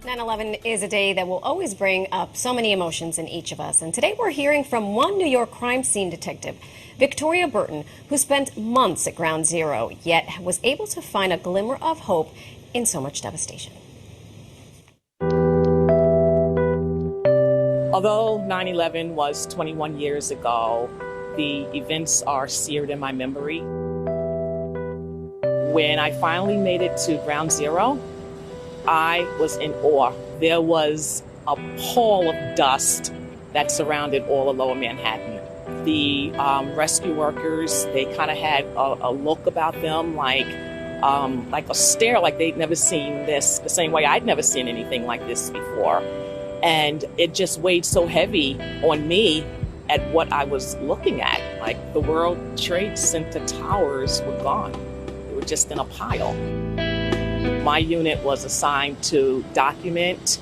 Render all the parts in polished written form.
9/11 is a day that will always bring up so many emotions in each of us. And today we're hearing from one New York crime scene detective, Victoria Burton, who spent months at Ground Zero, yet was able to find a glimmer of hope in so much devastation. Although 9/11 was 21 years ago, the events are seared in my memory. When I finally made it to Ground Zero, I was in awe. There was a pall of dust that surrounded all of Lower Manhattan. The rescue workers, they kind of had a look about them like a stare, like they'd never seen this, the same way I'd never seen anything like this before. And it just weighed so heavy on me at what I was looking at. Like the World Trade Center towers were gone. They were just in a pile. My unit was assigned to document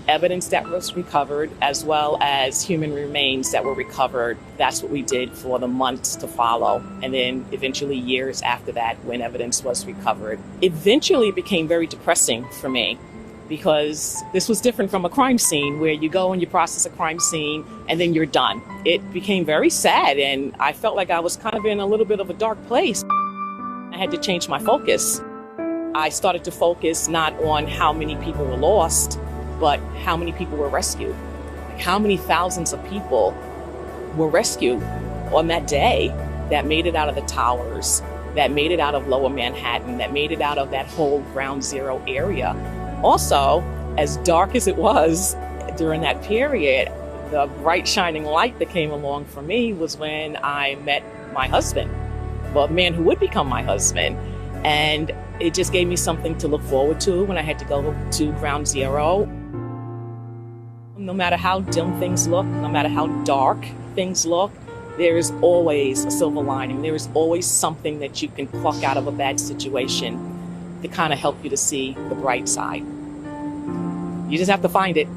evidence that was recovered as well as human remains that were recovered. That's what we did for the months to follow. And then eventually years after that, when evidence was recovered, eventually it became very depressing for me because this was different from a crime scene where you go and you process a crime scene and then you're done. It became very sad and I felt like I was kind of in a little bit of a dark place. I had to change my focus. I started to focus not on how many people were lost, but how many people were rescued. Like how many thousands of people were rescued on that day that made it out of the towers, that made it out of Lower Manhattan, that made it out of that whole Ground Zero area. Also, as dark as it was during that period, the bright shining light that came along for me was when I met my husband, well, the man who would become my husband. And it just gave me something to look forward to when I had to go to Ground Zero. No matter how dim things look, no matter how dark things look, there is always a silver lining. There is always something that you can pluck out of a bad situation to kind of help you to see the bright side. You just have to find it.